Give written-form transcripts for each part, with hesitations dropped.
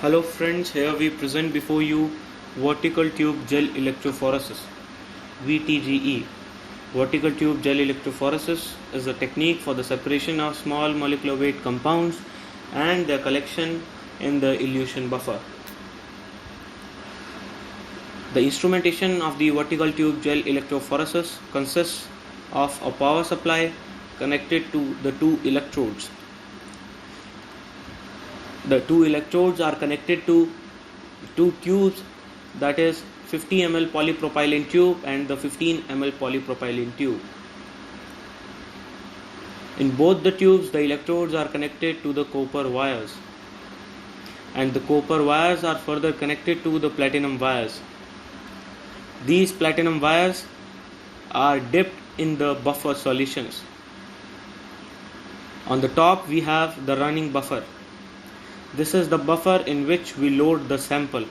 Hello friends, here we present before you vertical tube gel electrophoresis VTGE. Vertical tube gel electrophoresis is a technique for the separation of small molecular weight compounds and their collection in the elution buffer. The instrumentation of the vertical tube gel electrophoresis consists of a power supply connected to the two electrodes. The two electrodes are connected to two tubes, that is 50 ml polypropylene tube and the 15 ml polypropylene tube. In both the tubes, the electrodes are connected to the copper wires, and the copper wires are further connected to the platinum wires. These platinum wires are dipped in the buffer solutions. On the top we have the running buffer. This is the buffer in which we load the sample.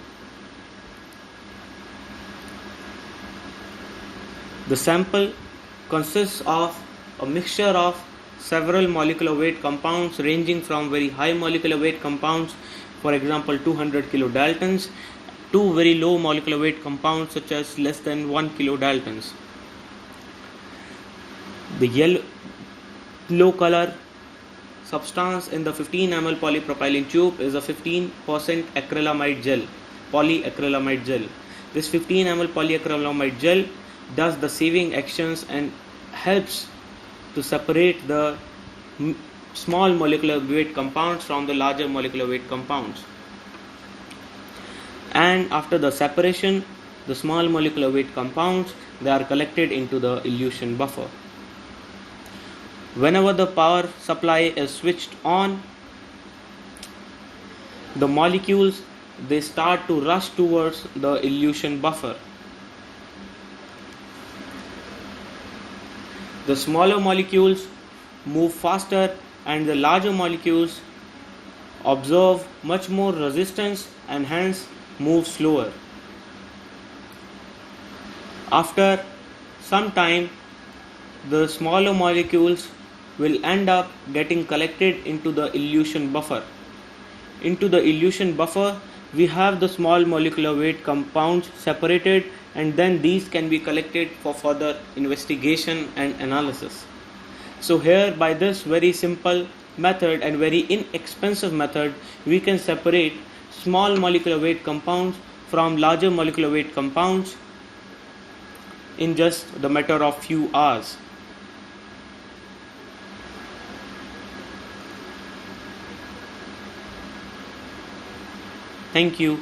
The sample consists of a mixture of several molecular weight compounds ranging from very high molecular weight compounds, for example 200 kilodaltons, to very low molecular weight compounds such as less than 1 kilodaltons. The yellow color substance in the 15 ml polypropylene tube is a 15% acrylamide gel, polyacrylamide gel. This 15 ml polyacrylamide gel does the sieving actions and helps to separate the small molecular weight compounds from the larger molecular weight compounds. And after the separation, the small molecular weight compounds, they are collected into the elution buffer. Whenever the power supply is switched on, the molecules, they start to rush towards the elution buffer. The smaller molecules move faster and the larger molecules observe much more resistance and hence move slower. After some time, the smaller molecules will end up getting collected into the elution buffer. Into the elution buffer, we have the small molecular weight compounds separated, and then these can be collected for further investigation and analysis. So here, by this very simple method and very inexpensive method, we can separate small molecular weight compounds from larger molecular weight compounds in just the matter of few hours. Thank you.